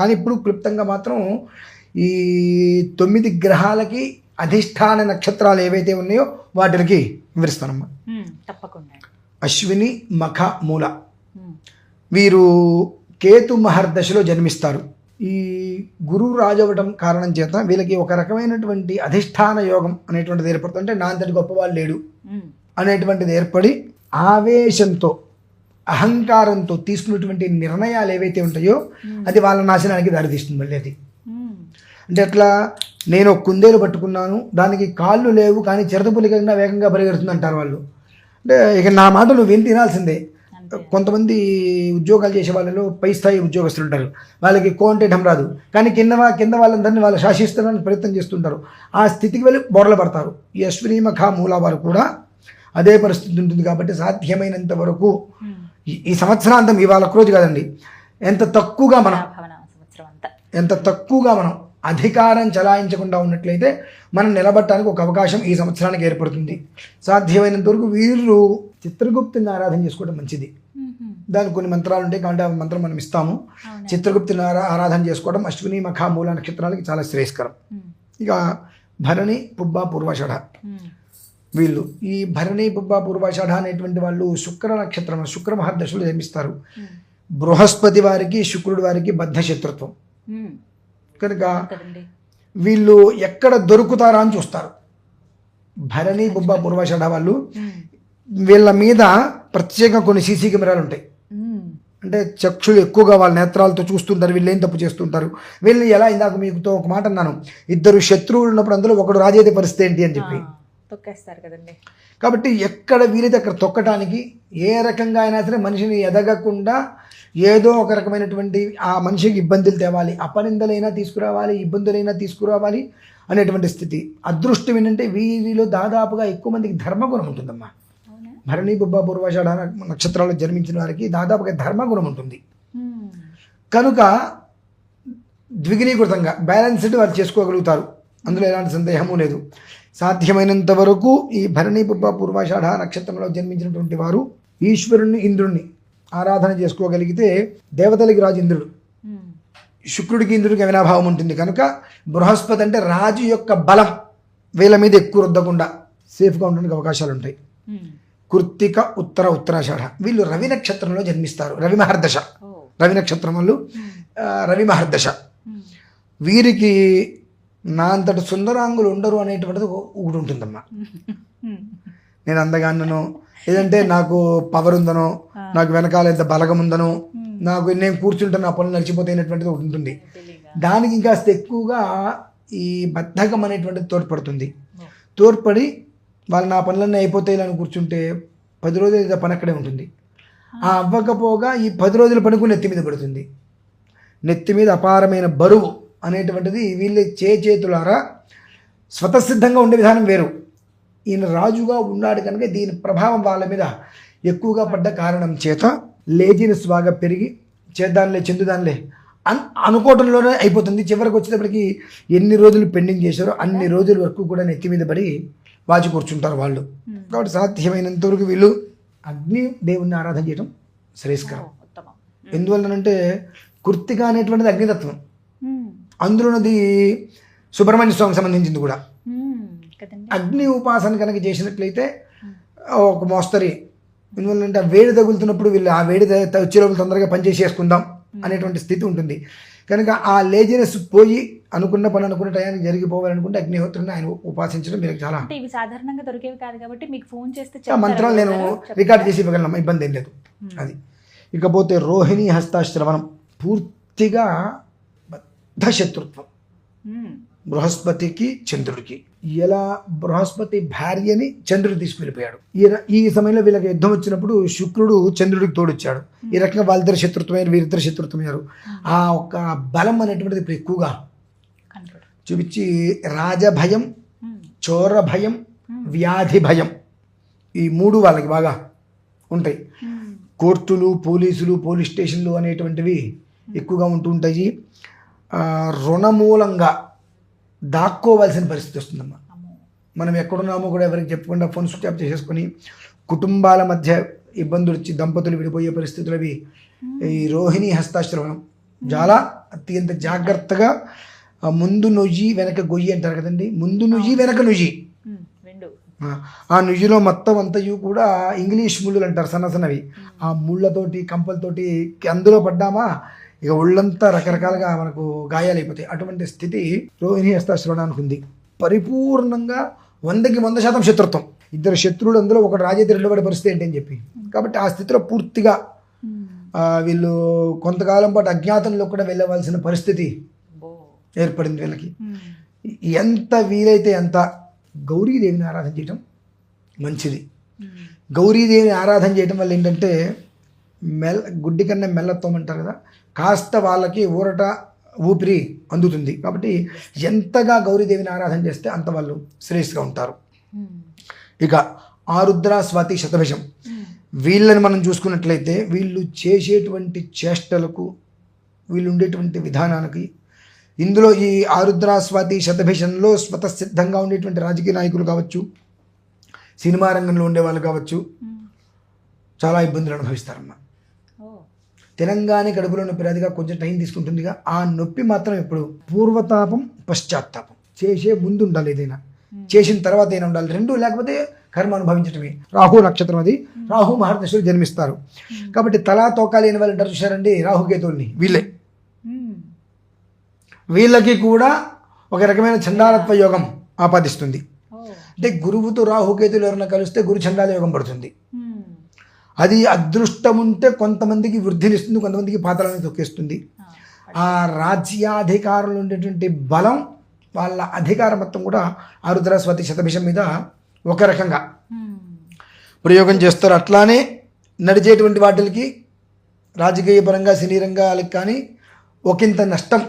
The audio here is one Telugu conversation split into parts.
కానీ ఇప్పుడు క్లుప్తంగా మాత్రం ఈ 9 గ్రహాలకి అధిష్టాన నక్షత్రాలు ఏవైతే ఉన్నాయో వాటికి వివరిస్తానమ్మా. తప్పకుండా. అశ్విని, మఖ, మూల వీరు కేతు మహర్దశలో జన్మిస్తారు. ఈ గురువు రాజవటం కారణం చేత వీళ్ళకి ఒక రకమైనటువంటి అధిష్టాన యోగం అనేటువంటిది ఏర్పడుతుంది. అంటే నా అంతటి గొప్పవాళ్ళు లేడు అనేటువంటిది ఏర్పడి ఆవేశంతో అహంకారంతో తీసుకున్నటువంటి నిర్ణయాలు ఏవైతే ఉంటాయో అది వాళ్ళ నాశనానికి దారితీస్తుంది. మళ్ళీ అది అంటే అట్లా నేను ఒక కుందేలు పట్టుకున్నాను, దానికి కాళ్ళు లేవు కానీ చిరతపులికన్నా వేగంగా పరిగెడుతుంది అంటారు వాళ్ళు. అంటే ఇక నా మాట నువ్వు విని తినాల్సిందే. కొంతమంది ఉద్యోగాలు చేసే వాళ్ళలో పై స్థాయి ఉద్యోగస్తులు ఉంటారు, వాళ్ళకి కోంటేయడం రాదు కానీ కింద వాళ్ళందరినీ వాళ్ళు శాసిస్తారని ప్రయత్నం చేస్తుంటారు. ఆ స్థితికి వెళ్ళి బోర్ల పడతారు. ఈ అశ్విని, మఖ, మూల వారు కూడా అదే పరిస్థితి ఉంటుంది. కాబట్టి సాధ్యమైనంత వరకు ఈ సంవత్సరాంతం ఇవాళ రోజు కాదండి, ఎంత తక్కువగా మనం అధికారం చలాయించకుండా ఉన్నట్లయితే మనం నిలబడటానికి ఒక అవకాశం ఈ సంవత్సరానికి ఏర్పడుతుంది. సాధ్యమైనంత వరకు వీరు చిత్రగుప్తుని ఆరాధన చేసుకోవడం మంచిది. దానికి కొన్ని మంత్రాలు ఉంటాయి కాబట్టి ఆ మంత్రం మనం ఇస్తాము. చిత్రగుప్తుని ఆరాధన చేసుకోవడం అశ్విని, మఖ, మూల నక్షత్రాలకి చాలా శ్రేయస్కరం. ఇక భరణి, పుబ్బ, పూర్వాషాఢ వీళ్ళు ఈ భరణి, పుబ్బ, పూర్వాషాఢ అనేటువంటి వాళ్ళు శుక్ర నక్షత్రం, శుక్ర మహర్దశలో జన్మిస్తారు. బృహస్పతి వారికి, శుక్రుడి వారికి బద్ధ శత్రుత్వం కనుక వీళ్ళు ఎక్కడ దొరుకుతారా అని చూస్తారు. భరణి, పుబ్బ, పూర్వాషాఢ వాళ్ళు వీళ్ళ మీద ప్రత్యేక కొన్ని సీసీ కెమెరాలు ఉంటాయి. అంటే చక్షులు ఎక్కువగా వాళ్ళ నేత్రాలతో చూస్తుంటారు, వీళ్ళు ఏం తప్పు చేస్తుంటారు, వీళ్ళని ఎలా ఇందాక మీకుతో ఒక మాట అన్నాను, 2 శత్రువులు ఉన్నప్పుడు అందులో ఒకడు రాజైతే పరిస్థితి ఏంటి అని చెప్పి తొక్కేస్తారు కదండి. కాబట్టి ఎక్కడ వీలైతే అక్కడ తొక్కటానికి ఏ రకంగా అయినా సరే మనిషిని ఎదగకుండా ఏదో ఒక రకమైనటువంటి ఆ మనిషికి ఇబ్బందులు తేవాలి, అపనిందలైనా తీసుకురావాలి, ఇబ్బందులైనా తీసుకురావాలి అనేటువంటి స్థితి. అదృష్టం ఏంటంటే వీరిలో దాదాపుగా ఎక్కువ మందికి ధర్మగుణం ఉంటుందమ్మా. భరణి, పుబ్బ, పూర్వాషాఢ నక్షత్రాల్లో జన్మించిన వారికి దాదాపుగా ధర్మగుణం ఉంటుంది కనుక ద్విగుణీకృతంగా బ్యాలెన్స్డ్ వారు చేసుకోగలుగుతారు. అందులో ఎలాంటి సందేహము లేదు. సాధ్యమైనంత వరకు ఈ భరణి, పుబ్బ, పూర్వాషాఢ నక్షత్రంలో జన్మించినటువంటి వారు ఈశ్వరుణ్ణి, ఇంద్రుణ్ణి ఆరాధన చేసుకోగలిగితే దేవతలకి రాజు ఇంద్రుడు, శుక్రుడికి ఇంద్రుడికి అవినాభావం ఉంటుంది కనుక బృహస్పతి అంటే రాజు యొక్క బలం వీళ్ళ మీద ఎక్కువ రుద్దకుండా సేఫ్గా ఉండడానికి అవకాశాలు ఉంటాయి. కృత్తిక, ఉత్తరాషాఢ వీళ్ళు రవి నక్షత్రంలో జన్మిస్తారు. రవి మహర్దశ, రవి నక్షత్రం వాళ్ళు రవి మహర్దశ. వీరికి నా అంతటి సుందరాంగులు ఉండరు అనేటువంటిది ఒకటి ఉంటుందమ్మా. నేను అందగానో లేదంటే నాకు పవర్ ఉందనో, నాకు వెనకాల ఎంత బలగం ఉందనో, నాకు నేను కూర్చుంటే నా పనులు నడిచిపోతాయినటువంటిది ఒకటి ఉంటుంది. దానికి ఇంకాస్త ఎక్కువగా ఈ బద్ధకం అనేటువంటిది తోడ్పడి వాళ్ళు నా పనులన్నీ అయిపోతాయి అని కూర్చుంటే 10 రోజులు పని అక్కడే ఉంటుంది. ఆ అవ్వకపోగా ఈ 10 రోజుల పని కూడా నెత్తి మీద పడుతుంది. నెత్తి మీద అపారమైన బరువు అనేటువంటిది వీళ్ళు చేతులారా స్వతసిద్ధంగా ఉండే విధానం వేరు. ఈయన రాజుగా ఉన్నాడు కనుక దీని ప్రభావం వాళ్ళ మీద ఎక్కువగా పడ్డ కారణం చేత లేజినెస్ బాగా పెరిగి చేద్దాంలే చెందుదాంలే అనుకోవడంలోనే అయిపోతుంది. చివరికి వచ్చేటప్పటికి ఎన్ని రోజులు పెండింగ్ చేశారో అన్ని రోజుల వరకు కూడా నెత్తి మీద పడి వాచి కూర్చుంటారు వాళ్ళు. కాబట్టి సాధ్యమైనంత వరకు వీళ్ళు అగ్ని దేవుణ్ణి ఆరాధన చేయడం శ్రేయస్కరం. ఎందువల్లనంటే కృత్తిక అనేటువంటిది అగ్నితత్వం, అందులోనది సుబ్రహ్మణ్య స్వామికి సంబంధించింది కూడా. అగ్ని ఉపాసన కనుక చేసినట్లయితే ఒక మోస్తరి, ఎందువల్లంటే ఆ వేడి తగులుతున్నప్పుడు వీళ్ళు ఆ వేడి వచ్చే లోపల తొందరగా పనిచేసేసుకుందాం అనేటువంటి స్థితి ఉంటుంది కనుక ఆ లేజినెస్ పోయి అనుకున్న పని అనుకున్న టయానికి జరిగిపోవాలనుకుంటే అగ్నిహోత్రుని ఆయన ఉపాసించడం మీరు చాలా సాధారణంగా దొరికేవి కాదు కాబట్టి మీకు ఫోన్ చేస్తే మంత్రాలు నేను రికార్డ్ చేసి ఇవ్వగలను, ఇబ్బంది ఏం లేదు. అది ఇకపోతే రోహిణి, హస్తాశ్రవణం పూర్తిగా బద్ధ శత్రుత్వం బృహస్పతికి, చంద్రుడికి. ఎలా బృహస్పతి భార్యని చంద్రుడు తీసుకువెళ్ళిపోయాడు. ఈ సమయంలో వీళ్ళకి యుద్ధం వచ్చినప్పుడు శుక్రుడు చంద్రుడికి తోడొచ్చాడు. ఈ రకంగా వాళ్ళిద్దరు శత్రుత్వమయ్యారు, వీరిద్దరు శత్రుత్వమయ్యారు. ఆ ఒక బలం అనేటువంటిది ఇప్పుడు ఎక్కువగా చూపించి రాజభయం, చోర భయం, వ్యాధి భయం ఈ 3 వాళ్ళకి బాగా ఉంటాయి. కోర్టులు, పోలీసులు, పోలీస్ స్టేషన్లు అనేటువంటివి ఎక్కువగా ఉంటూ ఉంటాయి. రుణమూలంగా దాక్కోవాల్సిన పరిస్థితి వస్తుందమ్మా. మనం ఎక్కడున్నామో కూడా ఎవరికి చెప్పకుండా ఫోన్ స్విచ్ ఆఫ్ చేసేసుకొని కుటుంబాల మధ్య ఇబ్బందులు వచ్చి దంపతులు విడిపోయే పరిస్థితులు అవి ఈ రోహిణి, హస్తాశ్రవణం చాలా అత్యంత జాగ్రత్తగా ముందు నుయ్యి వెనక గొయ్యి అంటారు కదండి. ముందు నుయ్యి వెనక నుయ్యి. రెండు ఆ నుయ్యిలో మొత్తం అంతయు కూడా ఇంగ్లీష్ ముళ్ళులు అంటారు, సన్నసన్నవి. ఆ ముళ్ళతోటి కంపలతోటి అందులో పడ్డామా ఇక ఒళ్ళంతా రకరకాలుగా మనకు గాయాలైపోతాయి. అటువంటి స్థితి రోహిణి హస్తాశ్రవణానికి ఉంది. పరిపూర్ణంగా 100% శత్రుత్వం. ఇద్దరు శత్రువులు, అందులో ఒకటి రాజైతే రెండో వాడి పరిస్థితి ఏంటి అని చెప్పి. కాబట్టి ఆ స్థితిలో పూర్తిగా వీళ్ళు కొంతకాలం పాటు అజ్ఞాతంలో కూడా వెళ్ళవలసిన పరిస్థితి ఏర్పడింది వీళ్ళకి. ఎంత వీలైతే అంత గౌరీదేవిని ఆరాధన చేయటం మంచిది. గౌరీదేవిని ఆరాధన చేయటం వల్ల ఏంటంటే గుడ్డి కన్నా మెల్లత్వం అంటారు కదా, కాస్త వాళ్ళకి ఊరట ఊపిరి అందుతుంది. కాబట్టి ఎంతగా గౌరీదేవిని ఆరాధన చేస్తే అంత వాళ్ళు శ్రేష్ఠగా ఉంటారు. ఇక ఆరుద్ర స్వాతి శతభిషం వీళ్ళని మనం చూసుకున్నట్లయితే వీళ్ళు చేసేటువంటి చేష్టలకు, వీళ్ళు ఉండేటువంటి విధానానికి, ఇందులో ఈ ఆరుద్ర స్వాతి శతభిషంలో స్వతసిద్ధంగా ఉండేటువంటి రాజకీయ నాయకులు కావచ్చు, సినిమా రంగంలో ఉండే వాళ్ళు కావచ్చు, చాలా ఇబ్బందులు అనుభవిస్తారమ్మా. తెలంగాణ కడుపులో నొప్పి రాదుగా, కొంచెం టైం తీసుకుంటుందిగా. ఆ నొప్పి మాత్రం ఎప్పుడు పూర్వతాపం పశ్చాత్తాపం. చేసే ముందు ఉండాలి ఏదైనా, చేసిన తర్వాత అయినా ఉండాలి. రెండు లేకపోతే కర్మ అనుభవించటమే. రాహు నక్షత్రం అది. రాహు మహర్దశులు జన్మిస్తారు. కాబట్టి తలా తోకా లేని వాళ్ళు అంటారు చూసారండి రాహుకేతువుల్ని, వీళ్ళకి కూడా ఒక రకమైన చండాలత్వ యోగం ఆపాదిస్తుంది. అంటే గురువుతో రాహుకేతులు ఎవరైనా కలిస్తే గురు చండాల యోగం పడుతుంది. అది అదృష్టం ఉంటే కొంతమందికి వృద్ధినిస్తుంది, కొంతమందికి పాతాళాన్ని తొక్కేస్తుంది. ఆ రాజ్యాధికారులు ఉండేటువంటి బలం, వాళ్ళ అధికారం మొత్తం కూడా ఆరుద్ర స్వాతి శతభిషం మీద ఒక రకంగా ప్రయోగం చేస్తారు. అట్లానే నడిచేటువంటి వాటికి రాజకీయ పరంగా సినీ రంగాలకు కానీ ఒకంత నష్టం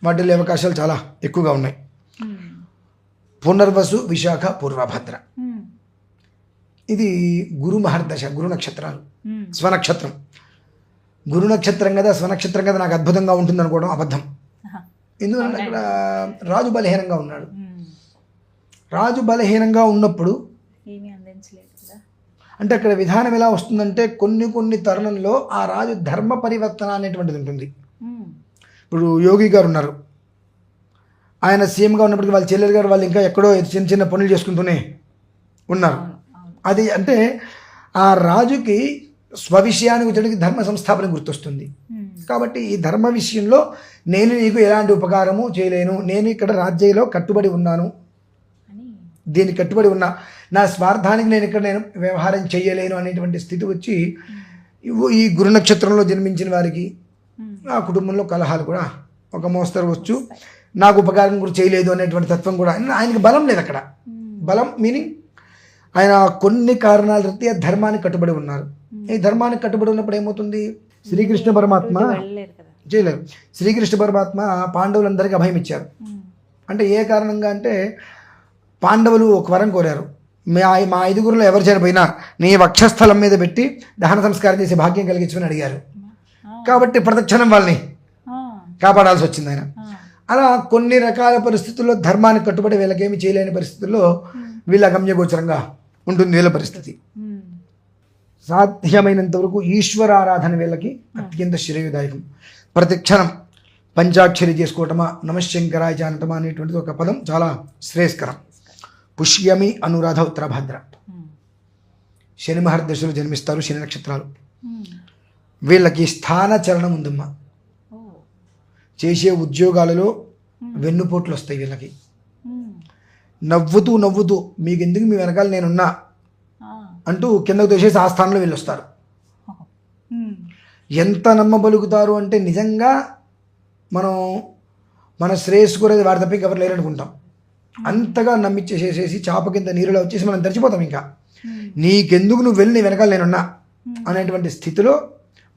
వాటిల్లో అవకాశాలు చాలా ఎక్కువగా ఉన్నాయి. పునర్వసు, విశాఖ, పూర్వభద్ర ఇది గురు మహర్దశ, గురు నక్షత్రాలు. స్వనక్షత్రం గురు నక్షత్రం కదా, స్వనక్షత్రం కదా, నాకు అద్భుతంగా ఉంటుంది అనుకోవడం అబద్ధం. ఎందుకంటే అక్కడ రాజు బలహీనంగా ఉన్నాడు. రాజు బలహీనంగా ఉన్నప్పుడు అంటే అక్కడ విధానం ఎలా వస్తుందంటే కొన్ని తరుణంలో ఆ రాజు ధర్మ పరివర్తన అనేటువంటిది ఉంటుంది. ఇప్పుడు యోగి గారు ఉన్నారు, ఆయన సీఎంగా ఉన్నప్పటికీ వాళ్ళ చెల్లెలు గారు వాళ్ళు ఇంకా ఎక్కడో చిన్న చిన్న పనులు చేసుకుంటూనే ఉన్నారు. అది అంటే ఆ రాజుకి స్వవిషయానికి వచ్చేటికి ధర్మ సంస్థాపన గుర్తొస్తుంది. కాబట్టి ఈ ధర్మ విషయంలో నేను నీకు ఎలాంటి ఉపకారము చేయలేను, నేను ఇక్కడ రాజ్యంలో కట్టుబడి ఉన్నాను, దీనికి కట్టుబడి ఉన్నా, నా స్వార్థానికి నేను వ్యవహారం చేయలేను అనేటువంటి స్థితి వచ్చి ఈ గురు నక్షత్రంలో జన్మించిన వారికి ఆ కుటుంబంలో కలహాలు కూడా ఒక మోస్తరు వచ్చు. నాకు ఉపకారం కూడా చేయలేదు అనేటువంటి తత్వం కూడా. ఆయనకి బలం లేదు అక్కడ. బలం మీనింగ్ ఆయన కొన్ని కారణాల రీత్యా ధర్మానికి కట్టుబడి ఉన్నారు. ఈ ధర్మానికి కట్టుబడి ఉన్నప్పుడు ఏమవుతుంది, శ్రీకృష్ణ పరమాత్మ చేయలేరు. శ్రీకృష్ణ పరమాత్మ పాండవులందరికీ అభయం ఇచ్చారు. అంటే ఏ కారణంగా అంటే పాండవులు ఒక వరం కోరారు, మా ఐదుగురులో ఎవరు చనిపోయినా నీ వక్షస్థలం మీద పెట్టి దహన సంస్కారం చేసి భాగ్యం కలిగించమని అడిగారు. కాబట్టి ప్రతిక్షణం వాళ్ళని కాపాడాల్సి వచ్చింది ఆయన. అలా కొన్ని రకాల పరిస్థితుల్లో ధర్మానికి కట్టుబడి వీళ్ళకేమి చేయలేని పరిస్థితుల్లో వీళ్ళ గమ్యగోచరంగా ఉంటుంది వీళ్ళ పరిస్థితి. సాధ్యమైనంత వరకు ఈశ్వరారాధన వీళ్ళకి అత్యంత శ్రేయదాయకం. ప్రతిక్షణం పంచాక్షరి చేసుకోవటమా, నమశంకరాయ జానటమా అనేటువంటిది ఒక పదం చాలా శ్రేయస్కరం. పుష్యమి, అనురాధ, ఉత్తరభద్ర శని మహర్దశలో జన్మిస్తారు. శని నక్షత్రాలు వీళ్ళకి స్థాన చలనం ఉందమ్మా. చేసే ఉద్యోగాలలో వెన్నుపోట్లు వస్తాయి వీళ్ళకి. నవ్వుతూ మీకు ఎందుకు, మీ వెనకాల నేనున్నా అంటూ కిందకు తోసేసి ఆ స్థానంలో వీళ్ళు వస్తారు. ఎంత నమ్మబలుగుతారు అంటే నిజంగా మనం మన శ్రేయస్సు కోరేది వారి తప్ప ఎవరు లేరనుకుంటాం. అంతగా నమ్మిచ్చేసేసి చాప కింద నీరులో వచ్చేసి మనం తరిచిపోతాం. ఇంకా నీకెందుకు, నువ్వు వెళ్ళి నీ వెనకాల నేనున్నా అనేటువంటి స్థితిలో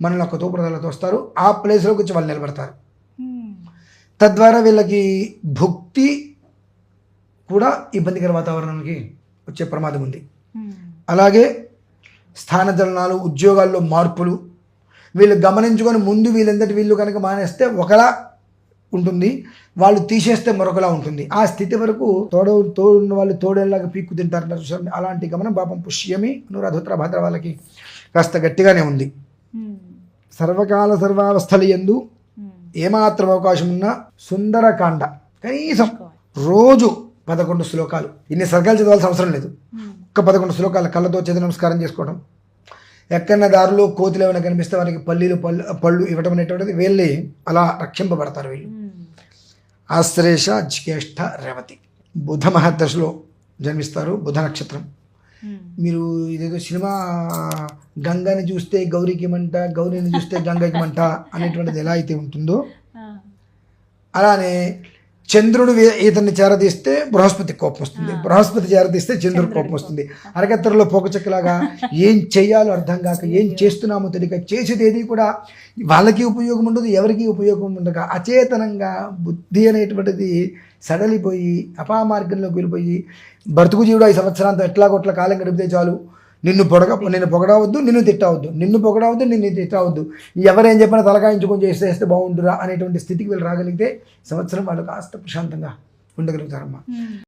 మనల్ని ఒక తోపుదలతో వస్తారు. ఆ ప్లేస్లోకి వచ్చి వాళ్ళు నిలబడతారు. తద్వారా వీళ్ళకి భుక్తి కూడా ఇబ్బందికర వాతావరణానికి వచ్చే ప్రమాదం ఉంది. అలాగే స్థానచలనాలు, ఉద్యోగాల్లో మార్పులు వీళ్ళు గమనించుకొని ముందు వీళ్ళు కనుక మానేస్తే ఒకలా ఉంటుంది, వాళ్ళు తీసేస్తే మరొకలా ఉంటుంది. ఆ స్థితి వరకు తోడున్న వాళ్ళు తోడేలాగా పీక్కు తింటారంటారు చూసారు. అలాంటి గమనం పాపం పుష్యమి, అనురాధోత్తర భద్ర వాళ్ళకి కాస్త గట్టిగానే ఉంది. సర్వకాల సర్వావస్థలు యందు ఏమాత్రం అవకాశం ఉన్నా సుందరకాండ కనీసం రోజు 11 శ్లోకాలు, ఇన్ని సర్గాలు చదవాల్సిన అవసరం లేదు. ఒక్క 11 శ్లోకాలు కళ్ళతో చేతి నమస్కారం చేసుకోవడం. ఎక్కడన్నా దారిలో కోతులు ఏమైనా కనిపిస్తే వారికి పళ్ళు ఇవ్వడం అనేటువంటిది వీళ్ళే అలా రక్షింపబడతారు. వీళ్ళు ఆశ్లేష, జ్యేష్ఠ, రేవతి బుధ మహర్దశలో జన్మిస్తారు. బుధ నక్షత్రం. మీరు ఇదేదో సినిమా గంగని చూస్తే గౌరికి మంట, గౌరిని చూస్తే గంగకి మంట అనేటువంటిది ఎలా అయితే ఉంటుందో అలానే చంద్రుడు ఇతన్ని చేరదీస్తే బృహస్పతి కోపం వస్తుంది, బృహస్పతి చేరదీస్తే చంద్రుడు కోపం వస్తుంది. అరకత్తరలో పోకచెక్కలాగా ఏం చెయ్యాలో అర్థం కాక, ఏం చేస్తున్నామో తెలియక, చేసేది ఏది కూడా వాళ్ళకి ఉపయోగం ఉండదు, ఎవరికి ఉపయోగం ఉండక అచేతనంగా బుద్ధి అనేటువంటిది సడలిపోయి అపామార్గంలోకి వెళ్ళిపోయి బ్రతుకు జీవుడు 5 సంవత్సరాంతం ఎట్లాగొట్ల కాలం గడిపితే చాలు, నిన్ను పొగడవద్దు, నిన్ను తిట్టవద్దు, నిన్ను పొగడవద్దు, నిన్ను తిట్టవద్దు, ఎవరేం చెప్పినా తలకాయించుకొని చేస్తే బాగుంటురా అనేటువంటి స్థితికి వీళ్ళు రాగలిగితే సంవత్సరం వాళ్ళు కాస్త ప్రశాంతంగా ఉండగలుగుతారమ్మా.